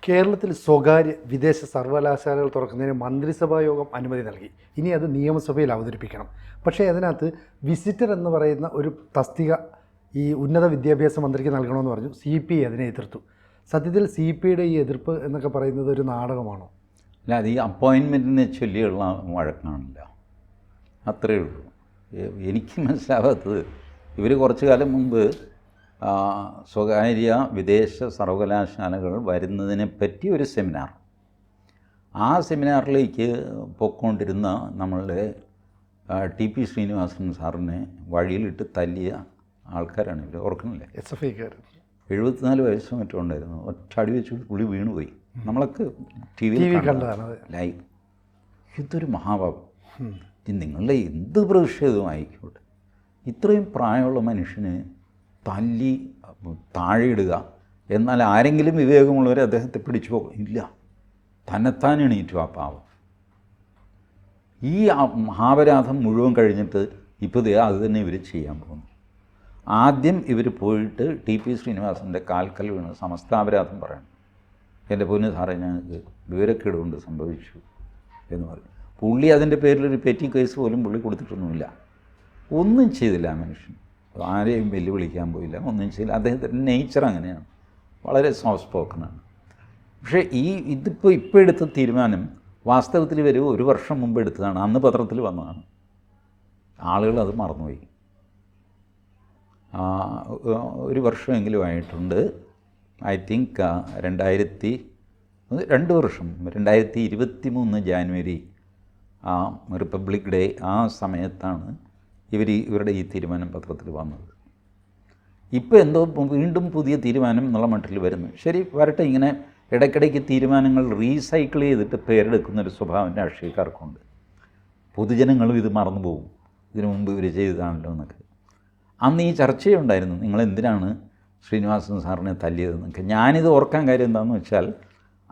കേരളത്തിൽ സ്വകാര്യ വിദേശ സർവകലാശാലകൾ തുറക്കുന്നതിന് മന്ത്രിസഭാ യോഗം അനുമതി നൽകി. ഇനി അത് നിയമസഭയിൽ അവതരിപ്പിക്കണം. പക്ഷേ അതിനകത്ത് വിസിറ്റർ എന്ന് പറയുന്ന ഒരു തസ്തിക ഈ ഉന്നത വിദ്യാഭ്യാസ മന്ത്രിക്ക് നൽകണമെന്ന് പറഞ്ഞു. CPI അതിനെ എതിർത്തു. സത്യത്തിൽ CPIയുടെ ഈ എതിർപ്പ് എന്നൊക്കെ പറയുന്നത് ഒരു നാടകമാണോ? അല്ല, അത് ഈ അപ്പോയിൻമെൻറ്റിനെ ചൊല്ലിയുള്ള വഴക്കാണില്ല, അത്രയേ ഉള്ളൂ. എനിക്ക് മനസ്സിലാവാത്തത്, ഇവർ കുറച്ചു കാലം മുമ്പ് സ്വകാര്യ വിദേശ സർവകലാശാലകൾ വരുന്നതിനെപ്പറ്റി ഒരു സെമിനാർ, ആ സെമിനാറിലേക്ക് പോയിക്കൊണ്ടിരുന്ന നമ്മളുടെ TP ശ്രീനിവാസൻ സാറിനെ വഴിയിലിട്ട് തല്ലിയ ആൾക്കാരാണ് ഇവർ, ഓർക്കണില്ലേ? SFIക്കാർ 74 വയസ്സ് മറ്റും ഉണ്ടായിരുന്നു. ഒറ്റ അടി വെച്ച് പുള്ളി വീണുപോയി. നമ്മളൊക്കെ TV കണ്ടതാണ് ലൈവ്. ഇതൊരു മഹാഭാവം. നിങ്ങളുടെ എന്ത് പ്രതിഷേധവും ആയിക്കോട്ടെ, ഇത്രയും പ്രായമുള്ള മനുഷ്യന് തല്ലി താഴെയിടുക, എന്നാൽ ആരെങ്കിലും വിവേകമുള്ളവർ അദ്ദേഹത്തെ പിടിച്ചു പോകും? ഇല്ല, തന്നെത്താൻ എണീറ്റു ആ പാവം. ഈ മഹാപരാധം മുഴുവൻ കഴിഞ്ഞിട്ട് ഇപ്പോൾ അത് തന്നെ ഇവർ ചെയ്യാൻ പോകുന്നു. ആദ്യം ഇവർ പോയിട്ട് TP ശ്രീനിവാസൻ്റെ കാൽക്കൽ വീണ് സമസ്താപരാധം പറയണം. എൻ്റെ പൊന്നു സാറേ, ഞങ്ങൾക്ക് വിവരക്കേടുകൊണ്ട് സംഭവിച്ചു എന്ന് പറയും. പുള്ളി അതിൻ്റെ പേരിലൊരു പെറ്റി കേസ് പോലും പുള്ളി കൊടുത്തിട്ടൊന്നുമില്ല. ഒന്നും ചെയ്തില്ല ആ മനുഷ്യൻ, ആരെയും വെല്ലുവിളിക്കാൻ പോയില്ല, ഒന്നും ചെയ്തില്ല. അദ്ദേഹത്തിൻ്റെ നേച്ചർ അങ്ങനെയാണ്, വളരെ സോഫ്റ്റ് സ്പോക്കനാണ്. പക്ഷേ ഇപ്പോൾ എടുത്ത തീരുമാനം വാസ്തവത്തിൽ ഇവർ 1 വർഷം മുമ്പ് എടുത്തതാണ്. അന്ന് പത്രത്തിൽ വന്നതാണ്. ആളുകൾ അത് മറന്നുപോയി. 1 വർഷമെങ്കിലും ആയിട്ടുണ്ട്. ഐ തിങ്ക് 2 വർഷം 2023 ജാനുവരി റിപ്പബ്ലിക് ഡേ, ആ സമയത്താണ് ഇവരുടെ ഈ തീരുമാനം പത്രത്തിൽ വന്നത്. ഇപ്പോൾ എന്തോ വീണ്ടും പുതിയ തീരുമാനം എന്നുള്ള മട്ടിൽ വരുന്നു. ശരി, വരട്ടെ. ഇങ്ങനെ ഇടയ്ക്കിടയ്ക്ക് തീരുമാനങ്ങൾ റീസൈക്കിൾ ചെയ്തിട്ട് പേരെടുക്കുന്നൊരു സ്വഭാവം രാഷ്ട്രീയക്കാർക്കുണ്ട്. പൊതുജനങ്ങളും ഇത് മറന്നു പോകും, ഇതിനു മുമ്പ് ഇവർ ചെയ്തതാണല്ലോ എന്നൊക്കെ. അന്ന് ഈ ചർച്ചയുണ്ടായിരുന്നു, നിങ്ങളെന്തിനാണ് ശ്രീനിവാസൻ സാറിനെ തല്ലിയതെന്നൊക്കെ. ഞാനിത് ഓർക്കാൻ കാര്യം എന്താണെന്ന് വെച്ചാൽ,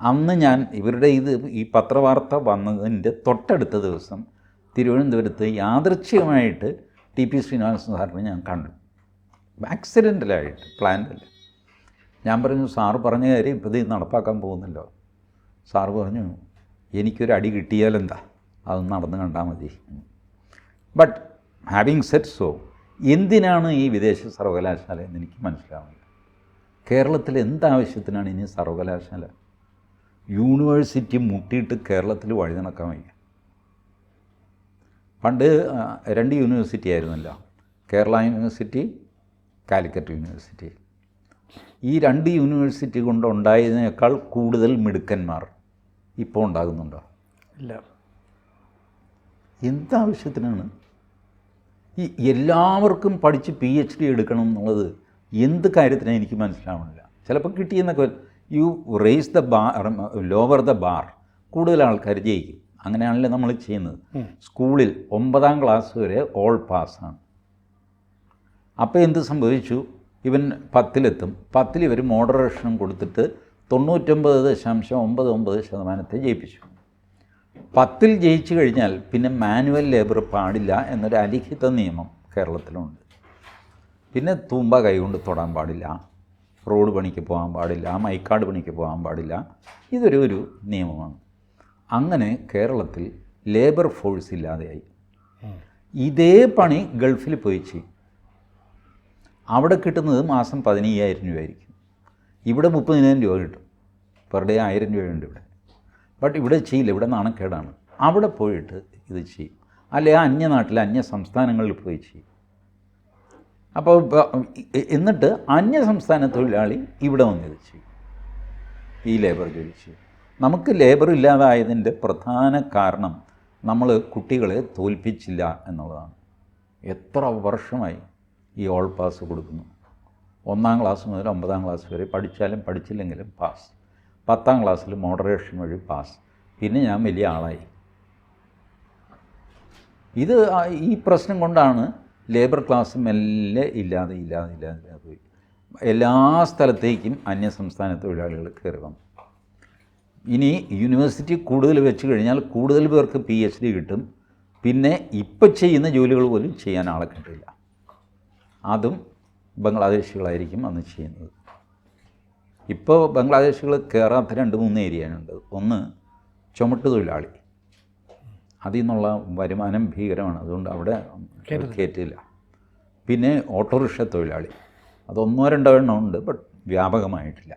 അന്ന് ഞാൻ ഈ പത്രവാർത്ത വന്നതിൻ്റെ തൊട്ടടുത്ത ദിവസം തിരുവനന്തപുരത്ത് യാദൃച്ഛികമായിട്ട് TP ശ്രീനിവാസൻ സാറിനെ ഞാൻ കണ്ടു. ആക്സിഡൻ്റലായിട്ട്, പ്ലാൻഡല്ല. ഞാൻ പറഞ്ഞു, സാറ് പറഞ്ഞ കാര്യം ഇപ്പോൾ ഇത് നടപ്പാക്കാൻ പോകുന്നല്ലോ. സാറ് പറഞ്ഞു, എനിക്കൊരു അടി കിട്ടിയാലെന്താ, അത് നടന്ന് കണ്ടാൽ മതി. ബട്ട് ഹാവിങ് സെറ്റ് സോ, എന്തിനാണ് ഈ വിദേശ സർവകലാശാല എന്ന് എനിക്ക് മനസ്സിലാവില്ല. കേരളത്തിൽ എന്താവശ്യത്തിനാണ് ഇനി സർവകലാശാല? യൂണിവേഴ്സിറ്റി മുട്ടിയിട്ട് കേരളത്തിൽ വഴി നടക്കാൻ വയ്യ. പണ്ട് 2 യൂണിവേഴ്സിറ്റി ആയിരുന്നല്ലോ, കേരള യൂണിവേഴ്സിറ്റി, കാലിക്കറ്റ് യൂണിവേഴ്സിറ്റി. ഈ 2 യൂണിവേഴ്സിറ്റി കൊണ്ടുണ്ടായതിനേക്കാൾ കൂടുതൽ മിടുക്കന്മാർ ഇപ്പോൾ ഉണ്ടാകുന്നുണ്ടോ? ഇല്ല. എന്താവശ്യത്തിനാണ് ഈ എല്ലാവർക്കും പഠിച്ച് PhD എടുക്കണം എന്നുള്ളത്? എന്ത് കാര്യത്തിനാണ് എനിക്ക് മനസ്സിലാവുന്നില്ല. ചിലപ്പോൾ കിട്ടിയെന്നൊക്കെ, you raise the bar, lower the bar, കൂടുതൽ ആൾക്കാർ ജയിക്കും. അങ്ങനെയാണല്ലോ നമ്മൾ ചെയ്യുന്നത്. സ്കൂളിൽ 9ാം ക്ലാസ് വരെ ഓൾ പാസ്സാണ്. അപ്പോൾ എന്ത് സംഭവിച്ചു? ഇവൻ 10ലെത്തും. 10ൽ ഇവർ മോഡറേഷനും കൊടുത്തിട്ട് 99.99% ജയിപ്പിച്ചു. 10ൽ ജയിച്ചു കഴിഞ്ഞാൽ പിന്നെ മാനുവൽ ലേബർ പാടില്ല എന്നൊരു അലിഖിത നിയമം കേരളത്തിലുണ്ട്. പിന്നെ തൂമ്പ കൈകൊണ്ട് തൊടാൻ പാടില്ല, റോഡ് പണിക്ക് പോകാൻ പാടില്ല, മൈക്കാട് പണിക്ക് പോകാൻ പാടില്ല. ഇതൊരു നിയമമാണ്. അങ്ങനെ കേരളത്തിൽ ലേബർ ഫോഴ്സ് ഇല്ലാതെയായി. ഇതേ പണി ഗൾഫിൽ പോയി ചെയ്യും. അവിടെ കിട്ടുന്നത് മാസം 15,000 രൂപയായിരിക്കും. ഇവിടെ 30,000 രൂപ കിട്ടും. പെർ ഡേ 1000 രൂപയുണ്ട് ഇവിടെ. ബട്ട് ഇവിടെ ചെയ്യില്ല, ഇവിടെ നാണക്കേടാണ്. അവിടെ പോയിട്ട് ഇത് ചെയ്യും. അല്ലെ അന്യനാട്ടിൽ, അന്യ സംസ്ഥാനങ്ങളിൽ പോയി ചെയ്യും. അപ്പോൾ എന്നിട്ട് അന്യ സംസ്ഥാന തൊഴിലാളി ഇവിടെ വന്നിത് ചെയ്യും, ഈ ലേബർ ജോലി ചെയ്യും. നമുക്ക് ലേബർ ഇല്ലാതായതിൻ്റെ പ്രധാന കാരണം നമ്മൾ കുട്ടികളെ തോൽപ്പിച്ചില്ല എന്നുള്ളതാണ്. എത്ര വർഷമായി ഈ ഓൾ പാസ് കൊടുക്കുന്നു? 1ാം ക്ലാസ് മുതൽ 9ാം ക്ലാസ് വരെ പഠിച്ചാലും പഠിച്ചില്ലെങ്കിലും പാസ്. 10ാം ക്ലാസ്സിൽ മോഡറേഷൻ വഴി പാസ്. പിന്നെ ഞാൻ വലിയ ആളായി. ഇത് ഈ പ്രശ്നം കൊണ്ടാണ് ലേബർ ക്ലാസ് മെല്ലെ ഇല്ലാതെ പോയി. എല്ലാ സ്ഥലത്തേക്കും അന്യസംസ്ഥാന തൊഴിലാളികൾ കയറി വന്നു. ഇനി യൂണിവേഴ്സിറ്റി കൂടുതൽ വെച്ച് കഴിഞ്ഞാൽ കൂടുതൽ പേർക്ക് PhD കിട്ടും. പിന്നെ ഇപ്പം ചെയ്യുന്ന ജോലികൾ പോലും ചെയ്യാൻ ആളെ കിട്ടില്ല. അതും ബംഗ്ലാദേശികളായിരിക്കും അന്ന് ചെയ്യുന്നത്. ഇപ്പോൾ ബംഗ്ലാദേശികൾ കയറാത്ത 2-3 ഏരിയയുണ്ട്. ഒന്ന് ചുമട്ട് തൊഴിലാളി, അതിൽ നിന്നുള്ള വരുമാനം ഭീകരമാണ്, അതുകൊണ്ട് അവിടെ കയറ്റില്ല. പിന്നെ ഓട്ടോറിക്ഷ തൊഴിലാളി, അത് 1-2 എണ്ണം ഉണ്ട്, ബട്ട് വ്യാപകമായിട്ടില്ല.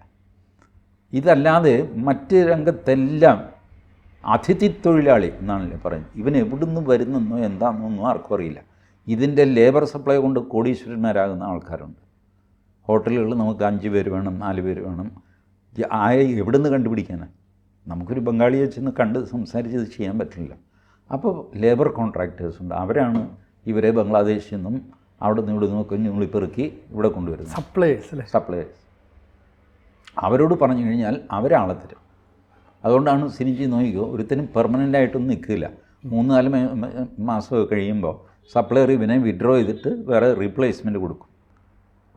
ഇതല്ലാതെ മറ്റ് രംഗത്തെല്ലാം അതിഥി തൊഴിലാളി എന്നാണല്ലേ പറയുന്നത്. ഇവൻ എവിടുന്ന് വരുന്നെന്നോ എന്താണെന്നൊന്നും ആർക്കും അറിയില്ല. ഇതിൻ്റെ ലേബർ സപ്ലൈ കൊണ്ട് കോടീശ്വരന്മാരാകുന്ന ആൾക്കാരുണ്ട്. ഹോട്ടലുകളിൽ നമുക്ക് 5 പേര് വേണം, 4 പേര് വേണം. എവിടുന്ന് കണ്ടുപിടിക്കാനാണ്? നമുക്കൊരു ബംഗാളിയെ ചെന്ന് കണ്ട് സംസാരിച്ച് ഇത് ചെയ്യാൻ പറ്റില്ല. അപ്പോൾ ലേബർ കോൺട്രാക്ടേഴ്സ് ഉണ്ട്, അവരാണ് ഇവരെ ബംഗ്ലാദേശിൽ നിന്നും അവിടെ നിന്ന് ഇവിടെ നിന്നൊക്കെ ഞുള്ളിപ്പെറുക്കി ഇവിടെ കൊണ്ടുവരുന്നത്. സപ്ലയേഴ്സ്. അവരോട് പറഞ്ഞു കഴിഞ്ഞാൽ അവരാളെ തരും. അതുകൊണ്ടാണ് സിനിജി നോക്കിക്കോ, ഒരുത്തനും പെർമനൻ്റായിട്ടൊന്നും നിൽക്കില്ല. 3-4 മാസമൊക്കെ കഴിയുമ്പോൾ സപ്ലയർ ഇവനെ വിഡ്രോ ചെയ്തിട്ട് വേറെ റീപ്ലേസ്മെൻറ്റ് കൊടുക്കും.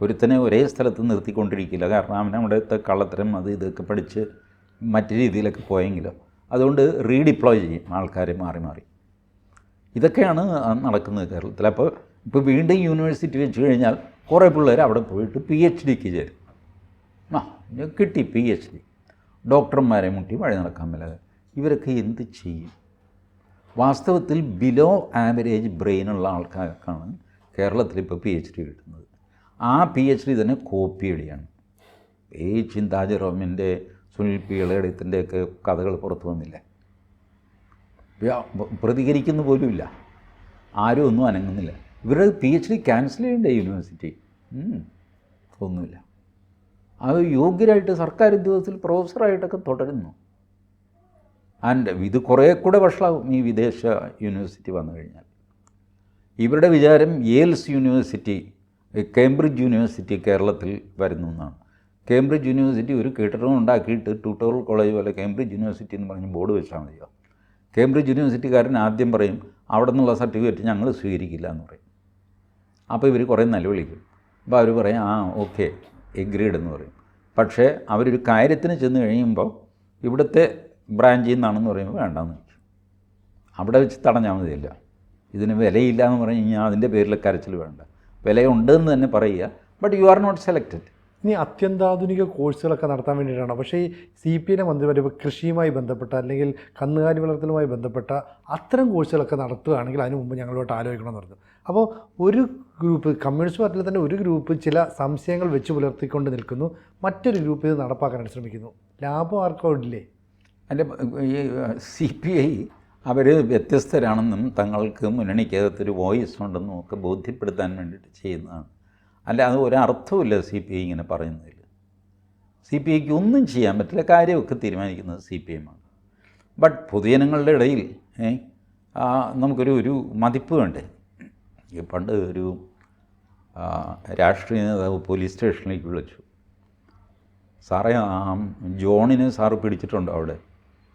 ഒരുത്തനെ ഒരേ സ്ഥലത്ത് നിർത്തിക്കൊണ്ടിരിക്കില്ല, കാരണം അവനെ അവിടുത്തെ കള്ളത്തരം അത് ഇതൊക്കെ പഠിച്ച് മറ്റു രീതിയിലൊക്കെ പോയെങ്കിലോ. അതുകൊണ്ട് റീഡിപ്ലോയ് ചെയ്യും ആൾക്കാരെ മാറി മാറി. ഇതൊക്കെയാണ് നടക്കുന്നത് കേരളത്തിൽ. ഇപ്പോൾ വീണ്ടും യൂണിവേഴ്സിറ്റി വെച്ച് കഴിഞ്ഞാൽ കുറേ പിള്ളേർ അവിടെ പോയിട്ട് PhDക്ക് ചേരും. കിട്ടി PhD. ഡോക്ടർമാരെ മുട്ടി വഴി നടക്കാൻ മേലാതെ. ഇവരൊക്കെ എന്ത് ചെയ്യും? വാസ്തവത്തിൽ ബിലോ ആവറേജ് ബ്രെയിനുള്ള ആൾക്കാർക്കാണ് കേരളത്തിൽ ഇപ്പോൾ PhD കിട്ടുന്നത്. ആ PhD തന്നെ കോപ്പി അടിയാണ്. ഈ ചിന്താജി റോമിൻ്റെ, സുനിൽ പി ഇളയടത്തിൻ്റെയൊക്കെ കഥകൾ പുറത്തു വന്നില്ല. പ്രതികരിക്കുന്ന പോലുമില്ല, ആരും ഒന്നും അനങ്ങുന്നില്ല. ഇവരുടെ PhD ക്യാൻസൽ ചെയ്യേണ്ട യൂണിവേഴ്സിറ്റി ഒന്നുമില്ല. അത് യോഗ്യരായിട്ട് സർക്കാർ ഉദ്യോഗത്തിൽ പ്രൊഫസറായിട്ടൊക്കെ തുടരുന്നു. ആൻഡ് ഇത് കുറേ കൂടെ വഷളാവും ഈ വിദേശ യൂണിവേഴ്സിറ്റി വന്നു കഴിഞ്ഞാൽ. ഇവരുടെ വിചാരം യേൽസ് യൂണിവേഴ്സിറ്റി, കേംബ്രിഡ്ജ് യൂണിവേഴ്സിറ്റി കേരളത്തിൽ വരുന്നു എന്നാണ്. കേംബ്രിഡ്ജ് യൂണിവേഴ്സിറ്റി ഒരു കെട്ടിടം ഉണ്ടാക്കിയിട്ട് ട്യൂട്ടോറിയൽ കോളേജ് പോലെ കേംബ്രിഡ്ജ് യൂണിവേഴ്സിറ്റി എന്ന് പറഞ്ഞ് ബോർഡ് വെച്ചാൽ മതിയോ? കേംബ്രിഡ്ജ് യൂണിവേഴ്സിറ്റിക്കാരൻ ആദ്യം പറയും അവിടെ നിന്നുള്ള സർട്ടിഫിക്കറ്റ് ഞങ്ങൾ സ്വീകരിക്കില്ല എന്ന് പറയും. അപ്പോൾ ഇവർ കുറേ നിലവിളിക്കും. അപ്പോൾ അവർ പറയും ഓക്കെ എഗ്രീഡ് എന്ന് പറയും. പക്ഷേ അവരൊരു കാര്യത്തിന് ചെന്ന് കഴിയുമ്പോൾ ഇവിടുത്തെ ബ്രാഞ്ചിൽ നിന്നാണെന്ന് പറയുമ്പോൾ വേണ്ടെന്ന് വെച്ചു. അവിടെ വെച്ച് തടഞ്ഞാൽ മതിയല്ല. ഇതിന് വിലയില്ല എന്ന് പറഞ്ഞു കഴിഞ്ഞാൽ അതിൻ്റെ പേരിൽ കരച്ചിൽ വേണ്ട. വിലയുണ്ടെന്ന് തന്നെ പറയുക, but you are not selected. ഇനി അത്യന്താധുനിക കോഴ്സുകളൊക്കെ നടത്താൻ വേണ്ടിയിട്ടാണ്. പക്ഷേ ഈ CPI മന്ത്രിമാർ ഇപ്പോൾ കൃഷിയുമായി ബന്ധപ്പെട്ട അല്ലെങ്കിൽ കന്നുകാലി വളർത്തലുമായി ബന്ധപ്പെട്ട അത്തരം കോഴ്സുകളൊക്കെ നടത്തുകയാണെങ്കിൽ അതിന് മുമ്പ് ഞങ്ങളോട്ട് ആലോചിക്കണമെന്ന് പറഞ്ഞു. അപ്പോൾ ഒരു ഗ്രൂപ്പ്, കമ്മ്യൂണിസ്റ്റ് പാർട്ടിയിൽ തന്നെ ഒരു ഗ്രൂപ്പ് ചില സംശയങ്ങൾ വെച്ച് പുലർത്തിക്കൊണ്ട് നിൽക്കുന്നു, മറ്റൊരു ഗ്രൂപ്പ് ഇത് നടപ്പാക്കാനായിട്ട് ശ്രമിക്കുന്നു. ലാഭം ആർക്കോടില്ലേ? അതിൻ്റെ ഈ CPI അവർ വ്യത്യസ്തരാണെന്നും തങ്ങൾക്ക് മുന്നണിക്കകത്തൊരു വോയിസ് ഉണ്ടെന്നും ഒക്കെ ബോധ്യപ്പെടുത്താൻ വേണ്ടിയിട്ട് ചെയ്യുന്നതാണ്. അല്ല, അത് ഒരർത്ഥമില്ല CPI ഇങ്ങനെ പറയുന്നതിൽ. CPIക്ക് ഒന്നും ചെയ്യാൻ പറ്റില്ല, കാര്യമൊക്കെ തീരുമാനിക്കുന്നത് CPM ആണ്. ബട്ട് പൊതുജനങ്ങളുടെ ഇടയിൽ നമുക്കൊരു മതിപ്പ് വേണ്ടേ? പണ്ട് ഒരു രാഷ്ട്രീയ നേതാവ് പോലീസ് സ്റ്റേഷനിലേക്ക് വിളിച്ചു. സാറേ, ജോണിനെ സാറ് പിടിച്ചിട്ടുണ്ടോ അവിടെ?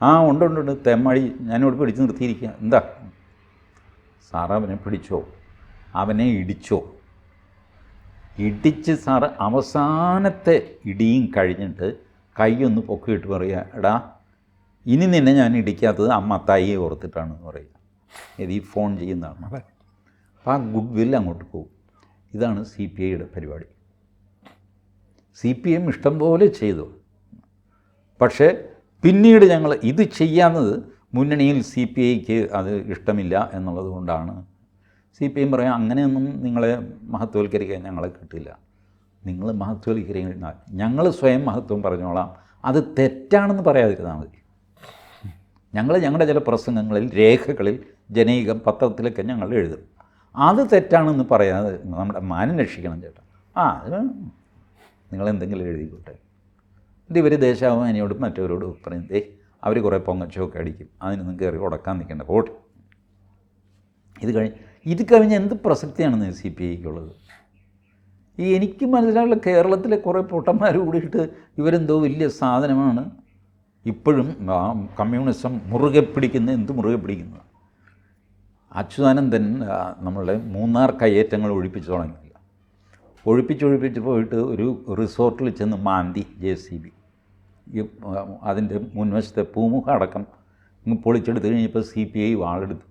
ഉണ്ട്, തെമ്മാടി, ഞാനിവിടെ പിടിച്ച് നിർത്തിയിരിക്കുക. എന്താ? സാറ് അവനെ പിടിച്ചോ? അവനെ ഇടിച്ചോ? ഇടിച്ച് സാറ് അവസാനത്തെ ഇടിയും കഴിഞ്ഞിട്ട് കൈയൊന്ന് പൊക്കിയിട്ട് പറയുക, എടാ ഇനി നിന്നെ ഞാൻ ഇടിക്കാത്തത് അമ്മ തായിയെ ഓർത്തിട്ടാണെന്ന് പറയുക. ഇത് ഈ ഫോൺ ചെയ്യുന്നതാണ്. അപ്പോൾ ആ ഗുഡ് വിൽ അങ്ങോട്ട് പോകും. ഇതാണ് CPIയുടെ പരിപാടി. CPM ഇഷ്ടം പോലെ ചെയ്തു. പക്ഷേ പിന്നീട് ഞങ്ങൾ ഇത് ചെയ്യാവുന്നത് മുന്നണിയിൽ CPIക്ക് അത് ഇഷ്ടമില്ല എന്നുള്ളത് കൊണ്ടാണ്. CPM പറയാം, അങ്ങനെയൊന്നും നിങ്ങളെ മഹത്വവൽക്കരിക്കാൻ ഞങ്ങളെ കിട്ടില്ല. നിങ്ങൾ മഹത്വവൽക്കരിക്കാൻ ഞങ്ങൾ സ്വയം മഹത്വം പറഞ്ഞോളാം. അത് തെറ്റാണെന്ന് പറയാതിരുന്നാൽ മതി. ഞങ്ങൾ ഞങ്ങളുടെ ചില പ്രസംഗങ്ങളിൽ, രേഖകളിൽ, ജനൈകം, പത്രത്തിലൊക്കെ ഞങ്ങൾ എഴുതും. അത് തെറ്റാണെന്ന് പറയാതെ നമ്മുടെ മാനം രക്ഷിക്കണം ചേട്ടാ. അത് നിങ്ങളെന്തെങ്കിലും എഴുതിക്കോട്ടെ. ഇത് ഇവർ ദേശാഭിമാനിയോടും മറ്റവരോടും പറയുന്നത് അവർ കുറേ പൊങ്ങച്ചമൊക്കെ അടിക്കും, അതിനൊന്നും കയറി ഉടക്കാൻ നിൽക്കേണ്ട, പോട്ടെ. ഇത് കഴിഞ്ഞ് എന്ത് പ്രസക്തിയാണെന്ന് CPIക്കുള്ളത്? എനിക്ക് മനസ്സിലാവുള്ള കേരളത്തിലെ കുറേ പൊട്ടന്മാർ കൂടിയിട്ട് ഇവരെന്തോ വലിയ സാധനമാണ്, ഇപ്പോഴും കമ്മ്യൂണിസം മുറുകെ പിടിക്കുന്ന, എന്ത് മുറുകെ പിടിക്കുന്നത്? അച്യുതാനന്ദൻ നമ്മളുടെ മൂന്നാർ കയ്യേറ്റങ്ങൾ ഒഴിപ്പിച്ച് തുടങ്ങിയില്ല. ഒഴിപ്പിച്ച് പോയിട്ട് ഒരു റിസോർട്ടിൽ ചെന്ന് മാന്തി JCB. അതിൻ്റെ മുൻവശത്തെ പൂമുഖം അടക്കം പൊളിച്ചെടുത്ത് കഴിഞ്ഞപ്പോൾ CPI വാളെടുത്തു.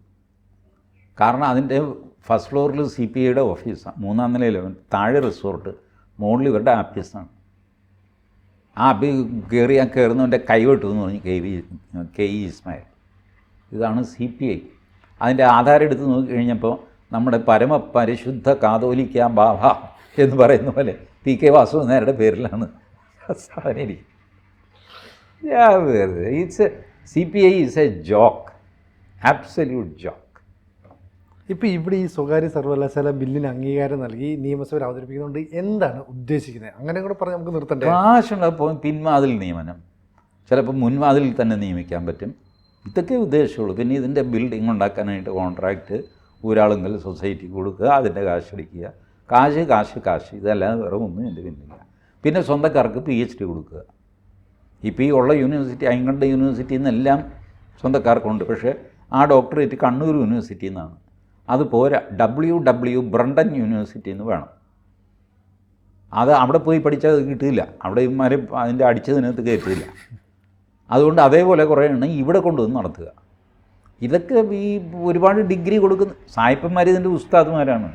കാരണം അതിൻ്റെ ഫസ്റ്റ് ഫ്ലോറിൽ CPIയുടെ ഓഫീസാണ്, 3ാം നിലയിൽ താഴെ റിസോർട്ട്, മുകളിൽ ഇവരുടെ ആഫീസാണ്. കയറുന്നവൻ്റെ കൈ വെട്ടു എന്ന് പറഞ്ഞ് കെ ഇ ഇസ്മായിൽ. ഇതാണ് CPI. അതിൻ്റെ ആധാരം എടുത്ത് നോക്കിക്കഴിഞ്ഞപ്പോൾ നമ്മുടെ പരമപരിശുദ്ധ കാതോലിക്ക ബാബ എന്ന് പറയുന്ന പോലെ PK വാസുദേവനാരുടെ പേരിലാണ് സാധനം. CPI is A joke, absolute joke. ഇപ്പോൾ ഇവിടെ ഈ സ്വകാര്യ സർവകലാശാല ബില്ലിന് അംഗീകാരം നൽകി നിയമസഭയിൽ അവതരിപ്പിക്കുന്നുണ്ട്. എന്താണ് ഉദ്ദേശിക്കുന്നത്? അങ്ങനെ കൂടെ പറഞ്ഞ് നമുക്ക് നിർത്തണ്ടേ? കാശുള്ളപ്പോൾ പിൻവാതിൽ നിയമനം, ചിലപ്പോൾ മുൻവാതിലിൽ തന്നെ നിയമിക്കാൻ പറ്റും. ഇതൊക്കെ ഉദ്ദേശമുള്ളൂ. പിന്നെ ഇതിൻ്റെ ബിൽഡിംഗ് ഉണ്ടാക്കാനായിട്ട് കോൺട്രാക്റ്റ് ഒരാളെങ്കിലും സൊസൈറ്റിക്ക് കൊടുക്കുക, അതിൻ്റെ കാശടിക്കുക. കാശ് ഇതല്ലാതെ വേറെ ഒന്നും എൻ്റെ പിന്നില്ല. പിന്നെ സ്വന്തക്കാർക്ക് PhD കൊടുക്കുക. ഇപ്പോൾ ഈ ഉള്ള യൂണിവേഴ്സിറ്റി, അയ്യങ്കണ്ഠ യൂണിവേഴ്സിറ്റിയിൽ നിന്നെല്ലാം സ്വന്തക്കാർക്കുണ്ട്. പക്ഷേ ആ ഡോക്ടറേറ്റ് കണ്ണൂർ യൂണിവേഴ്സിറ്റിയിൽ നിന്നാണ്. അത് പോരാ, WW ബ്രണ്ടൻ യൂണിവേഴ്സിറ്റിയിൽ നിന്ന് വേണം. അത് അവിടെ പോയി പഠിച്ചാൽ അത് കിട്ടില്ല. അവിടെ ഇവന്മാർ അതിൻ്റെ അടിച്ചതിനകത്ത് കയറ്റില്ല. അതുകൊണ്ട് അതേപോലെ കുറേ എണ്ണം ഇവിടെ കൊണ്ടുവന്ന് നടത്തുക. ഇതൊക്കെ ഈ ഒരുപാട് ഡിഗ്രി കൊടുക്കുന്ന സായിപ്പന്മാർ ഇതിൻ്റെ ഉസ്താദുമാരാണ്.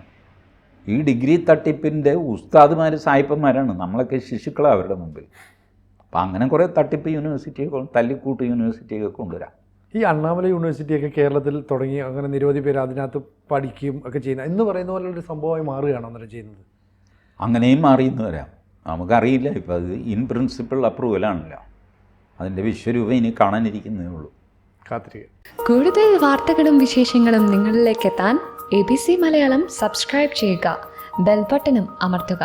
ഈ ഡിഗ്രി തട്ടിപ്പിൻ്റെ ഉസ്താദുമാർ സായിപ്പന്മാരാണ്. നമ്മളൊക്കെ ശിശുക്കളാണ് അവരുടെ മുമ്പിൽ. അപ്പം അങ്ങനെ കുറേ തട്ടിപ്പ് യൂണിവേഴ്സിറ്റിയൊക്കെ തല്ലിക്കൂട്ട് യൂണിവേഴ്സിറ്റിയൊക്കെ കൊണ്ടുവരാം. ഈ അണ്ണാമല യൂണിവേഴ്സിറ്റിയൊക്കെ കേരളത്തിൽ തുടങ്ങി അങ്ങനെ നിരവധി പേര് അതിനകത്ത് പഠിക്കുകയും ഒക്കെ ചെയ്യുന്ന എന്ന് പറയുന്ന പോലുള്ളൊരു സംഭവമായി മാറുകയാണോ അന്നേരം ചെയ്യുന്നത്? അങ്ങനെയും മാറിയെന്ന് വരാം, നമുക്കറിയില്ല. ഇപ്പോൾ അത് ഇൻ പ്രിൻസിപ്പിൾ അപ്രൂവലാണല്ലോ. അതിൻ്റെ വിശ്വരൂപം ഇനി കാണാനിരിക്കുന്നേ ഉള്ളൂ. കാത്തിരിക്കുക. കൂടുതൽ വാർത്തകളും വിശേഷങ്ങളും നിങ്ങളിലേക്ക് എത്താൻ ABC മലയാളം സബ്സ്ക്രൈബ് ചെയ്യുക, ബെൽ ബട്ടണും അമർത്തുക.